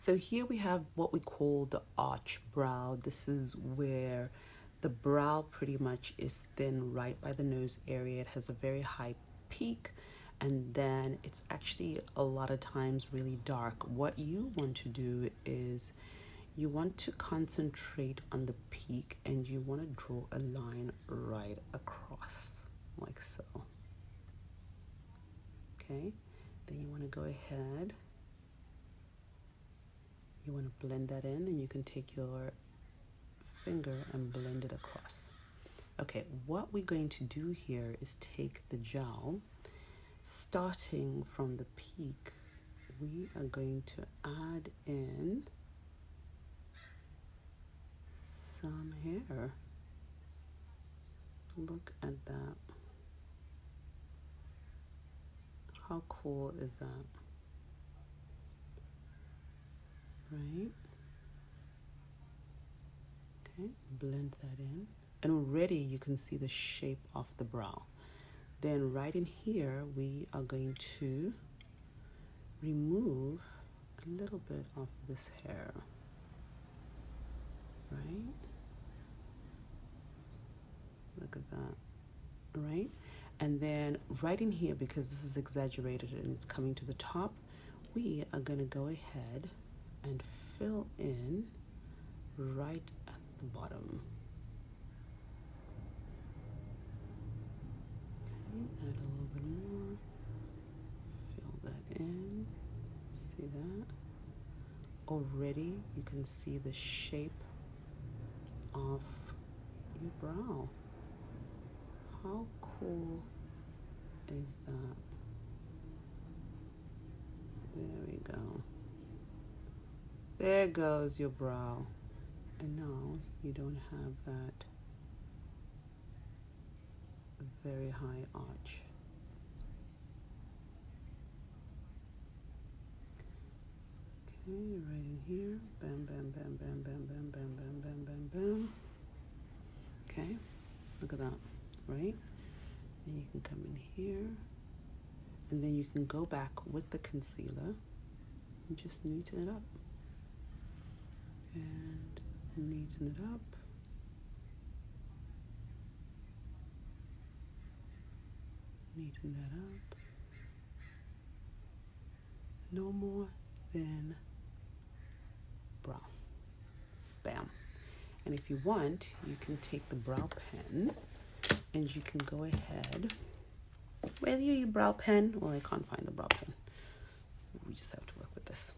So here we have what we call the arch brow. This is where the brow pretty much is thin right by the nose area. It has a very high peak, and then it's actually a lot of times really dark. What you want to do is you want to concentrate on the peak, and you want to draw a line right across like so. Okay, then you want to go ahead, you want to blend that in, and you can take your finger and blend it across. Okay, what we're going to do here is take the gel, starting from the peak, we are going to add in some hair. Look at that. How cool is that? Right? Okay, blend that in. And already you can see the shape of the brow. Then right in here, we are going to remove a little bit of this hair. Right? Look at that. Right? And then right in here, because this is exaggerated and it's coming to the top, we are going to go ahead and fill in right at the bottom. Okay, add a little bit more. Fill that in. See that? Already you can see the shape of your brow. How cool is that? There we go. There goes your brow. And now you don't have that very high arch. Okay, right in here. Bam, bam, bam, bam, bam, bam, bam, bam, bam, bam, bam. Okay, look at that, right? And you can come in here, and then you can go back with the concealer and just neaten it up. And neaten it up. Neaten that up. No more than brow. Bam. And if you want, you can take the brow pen and you can go ahead. Where's your brow pen? Well, I can't find the brow pen. We just have to work with this.